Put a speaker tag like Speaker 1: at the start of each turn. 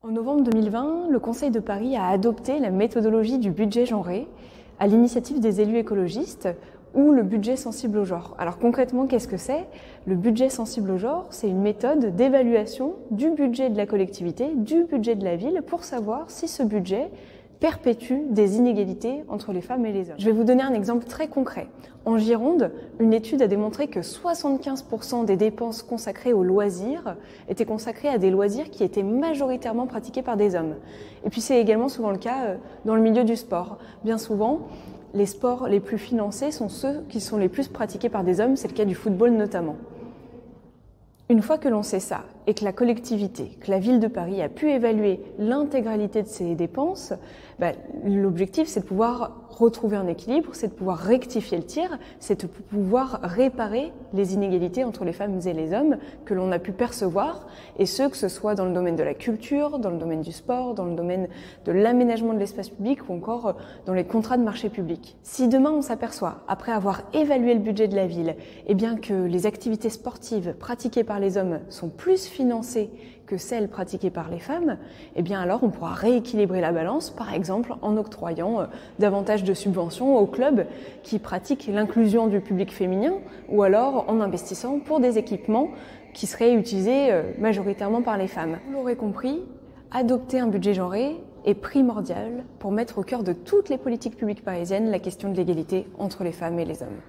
Speaker 1: En novembre 2020, le Conseil de Paris a adopté la méthodologie du budget genré à l'initiative des élus écologistes ou le budget sensible au genre. Alors concrètement, qu'est-ce que c'est? Le budget sensible au genre, c'est une méthode d'évaluation du budget de la collectivité, du budget de la ville, pour savoir si ce budget perpétue des inégalités entre les femmes et les hommes. Je vais vous donner un exemple très concret. En Gironde, une étude a démontré que 75% des dépenses consacrées aux loisirs étaient consacrées à des loisirs qui étaient majoritairement pratiqués par des hommes. Et puis c'est également souvent le cas dans le milieu du sport. Bien souvent, les sports les plus financés sont ceux qui sont les plus pratiqués par des hommes, c'est le cas du football notamment. Une fois que l'on sait ça, et que la collectivité, que la ville de Paris a pu évaluer l'intégralité de ses dépenses, l'objectif c'est de pouvoir retrouver un équilibre, c'est de pouvoir rectifier le tir, c'est de pouvoir réparer les inégalités entre les femmes et les hommes que l'on a pu percevoir, et que ce soit dans le domaine de la culture, dans le domaine du sport, dans le domaine de l'aménagement de l'espace public ou encore dans les contrats de marché public. Si demain on s'aperçoit, après avoir évalué le budget de la ville, que les activités sportives pratiquées par les hommes sont plus financées que celles pratiquées par les femmes, alors on pourra rééquilibrer la balance, par exemple en octroyant davantage de subventions aux clubs qui pratiquent l'inclusion du public féminin ou alors en investissant pour des équipements qui seraient utilisés majoritairement par les femmes. Vous l'aurez compris, adopter un budget genré est primordial pour mettre au cœur de toutes les politiques publiques parisiennes la question de l'égalité entre les femmes et les hommes.